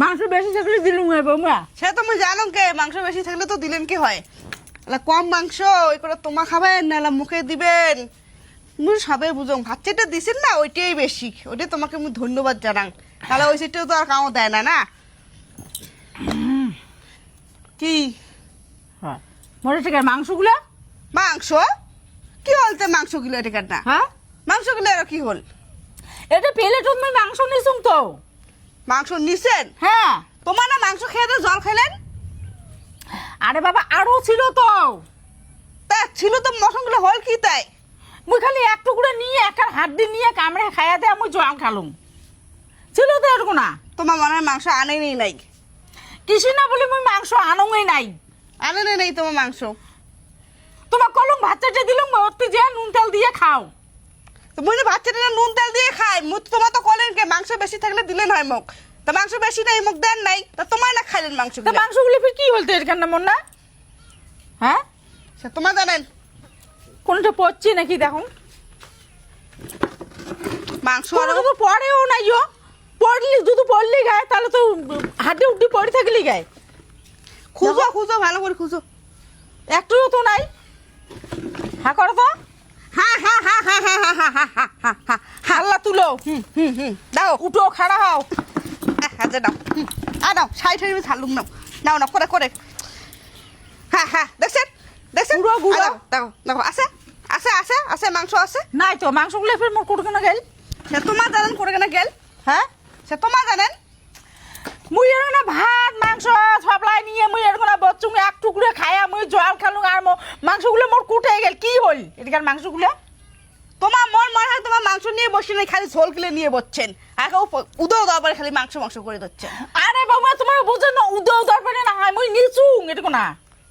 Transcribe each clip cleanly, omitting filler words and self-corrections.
মাংস বেশি থাকলে দিলুম হয় বৌমা। সে তো মুই জানো কে মাংস বেশি থাকলে তো দিলেন কি হয়, কম মাংস ওই করে তোমা খাবেন না মুখে দিবেন। মুই সবে বুঝং ভাত যেটা দিছেন না ওইটাই বেশি, ওইটাই তোমাকে মুই ধন্যবাদ জানাং। তাহলে ওই সেটাও তো আর কামও দেয় না না কি। হ্যাঁ মরে থেকে মাংসগুলো মাংস কি হলতে মাংসগুলো এটা না হ্যাঁ মাংসগুলো আর কি হল? এটা পেলে তুমি মাংস নিছুম তো। মাংস নিছেন? হ্যাঁ তোমার না মাংস খেয়ে তো জল খেলেন। আরে বাবা আরো ছিল তো। তা ছিল তো মশনগুলো হল কি তাই? মুই খালি এক টুকরো নিয়ে একটা হাড্ডি নিয়ে কামড়ে খাইয়া দিয়ে আমি জল খালুম, ছিল তো এরকম না। তোমার মনে হয় মাংস আনেনি নাই। কিছু না বলে মুই মাংস আনঙই নাই। আনেনি নাই তোমার মাংস। তোমার কলম ভাত চাটে দিলাম অতি যে নুন তেল দিয়ে খাও। তো মুই যে বাচ্চাটা নুন তেল দিয়ে খাই, মুই তো তোমার তো কলেন কে মাংস বেশি থাকলে দিলেন হয় মুখ। তা মাংস বেশি নাই মুখ দেন নাই, তা তোমার না খাইলেন তা মাংসগুলো। মাংসগুলি ফির কি হলতে এর কেন মন না? হ্যাঁ সে তোমার জানেন কোনটা পড়ছি নাকি দেখুন। মাংস কোনো তো পড়েও নাই ও। পড়লি দুধ পড়লি গায়ে তাহলে তো হাড্ডি উড্ডি পড়ে থাকলি গায়ে। খুঁজো খুঁজো ভালো করে খুঁজো। একটুও তো নাই। হ্যাঁ করো তো। হ্যাঁ হ্যাঁ হ্যাঁ হ্যাঁ হ্যাঁ হ্যাঁ হ্যাঁ হ্যাঁ হ্যাঁ হ্যাঁ হ্যাঁ হাল্লা তুলো। দাও উঠো খাড়া হও। হ্যাঁ যে দাও দাও সাইড সাইড ছাড়লুম নাও নাও না করে করে। হ্যাঁ হ্যাঁ দেখছেন দেখছেন গুঁড়ো, গুঁড়ো। দেখো দেখো আছে আছে আছে আছে মাংস আছে। নাই তো মাংসগুলো ফের মোর কোট কেন গেল? সে তোমার জানেন করে কেন গেল? হ্যাঁ সে তোমার জানেন। মুই এর না ভাত মাংস সবলাই নিয়ে মুই এর না বচ্চুং এক টুকরে খায়া মুই জল খালুং আর মাংসগুলো মোর কুটে গেল কি হল এদিকার মাংসগুলো? তোমার মন মনে হয় তোমার মাংস নিয়ে বসে নাই, খালি ঝোল গিলে নিয়ে বসছেন। আর উদৌ দাবার খালি মাংস মাংস করে দিচ্ছেন। আরে বাবা তোমার বোঝো না উদৌ দরবারে না হয় মুই নিচুং এটুকু না।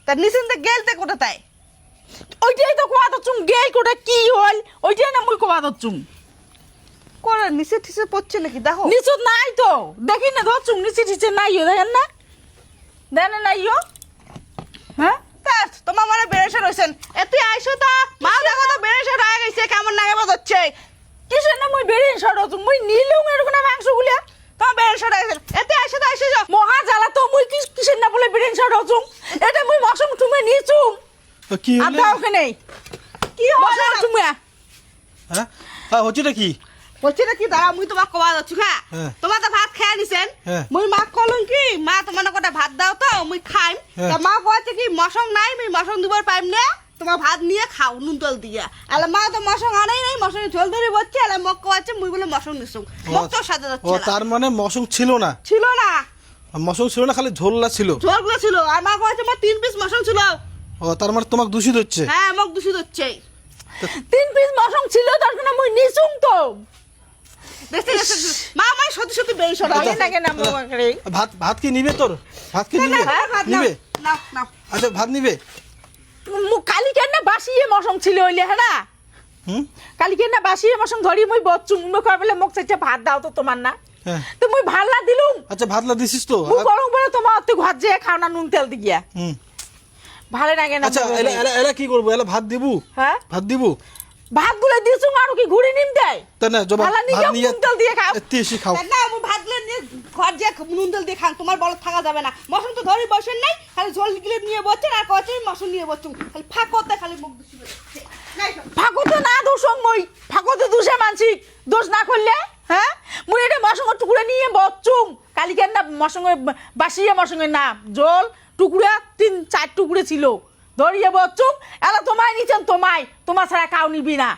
তা নিচেন তো গেলতে কোটা তাই। ওইটাই তো কোয়া দচ্ছুং গেই কোটা কি হল ওইটাই না মুই কোয়া দচ্ছুং। করে নিচে ঠিচে পড়ছে নাকি দেখো। নিচু নাই তো দেখি না দচ্ছুং নিচে ঠিচে নাইও দেখেন না দেন নাইও। হ্যাঁ ব্যাস, তোমার মনে বেড়েছে রয়েছেন এতে আইসো তো মা দেখো তো বেড়েছে রয়ে গেছে কেমন নাগে বাজাচ্ছে। কিসের না মুই বেরিয়ে সরো মুই নিলুং এরকম না মাংসগুলো। তোমার বেড়েছে রয়ে গেছে এতে আইসো তো আইসো যাও। মহা জ্বালা তো মুই কিসের না বলে বেরিয়ে সরো এটা মুই মশম তুমি নিচুং তো কি হলো? আদা ওখানে কি মশম হবে তুমি হ্যাঁ হ্যাঁ হচ্ছেটা কি? বলছি না কি দাঁড়া মুই তোমার কবা যাচ্ছি। হ্যাঁ হ্যাঁ। তোমার তো ভাত খেয়ে নিছেন। হ্যাঁ। মুই মা কলম কি মা তোমার কটা ভাত দাও তো মুই খাইম। হ্যাঁ। তা মা কয়েছে কি মশং নাই মুই মশং দিবার পাইম না, তোমার ভাত নিয়ে খাও নুন তেল দিয়া। আলে মা তো মশং আনাই নাই, মশং ঝোল ধরে বসছে। আলে মক কয়েছে মুই বলে মশং নিছুম মক তো সাজা ও যাচ্ছে না। তার মানে মশং ছিল না? ছিল না, মশং ছিল না, খালি ঝোললা ছিল। ঝোলগুলো ছিল। আর মা কয়েছে আমার 3 পিস মশং ছিল। ও তার মানে তোমাকে দূষিত হচ্ছে। হ্যাঁ মক দূষিত হচ্ছে। 3 পিস মশম ছিল তার না মুই নিচুং তো দেখতে দেখতে মা আমার সত্যি সত্যি বেরিয়ে সরা ভালো লাগে না মোরে। ভাত ভাত কি নিবে তোর? ভাত কি নিবে? নিবে? নাও নাও। আচ্ছা ভাত নিবে? কালি কেন না বাসিয়ে মশং ছিল হইলে হ্যাঁ না হুম কালি কেন না বাসিয়ে মশং ধরি মুই বচ্চুং মুই কয় বলে মোক চাইতে ভাত দাও তো তোমার না হ্যাঁ। তো মুই ভাল্লা দিলুম আচ্ছা ভাতলা দিছিস তো? মুই বরং বলে তোমার অত ঘর যে খাও না নুন তেল দিয়া হুম ভালো লাগে না আচ্ছা মোরে। এলা এলা এলা কি করবো? এলা ভাত দিবু? হ্যাঁ ভাত দিবু? ভাত গুলো দিছুং আর কি ঘুরি নিম দেয় তা না জবা ভালো নিজে ভাত নিয়ে নুন তেল দিয়ে খাও। এত্তি এসে খাও। না আমি ভাত গিলে নিয়ে ঘর যে নুন তেল দিয়ে খান, তোমার বলত থাকা যাবে না। মশন তো ধরে বসেন নাই, খালি ঝোল গিলে নিয়ে বসছেন আর কয়েছে মশন নিয়ে বসছেন। খালি ফাঁক করতে খালি মুখ দূষি বেরোচ্ছে। নাই তো। ফাঁকতে না দোষং মই ফাঁকতে দোষে মানছি দোষ না করলে হ্যাঁ মুই এটা মশঙ্গ টুকরে নিয়ে বচ্চুং কালি কেন না মশঙ্গ বাসিয়ে মশঙ্গের না জল টুকরা 3-4 টুকরে ছিল ধরিয়ে বচ্চুং এলা তোমায় নিছেন তোমায় তোমার ছাড়া কাউ নিবি না।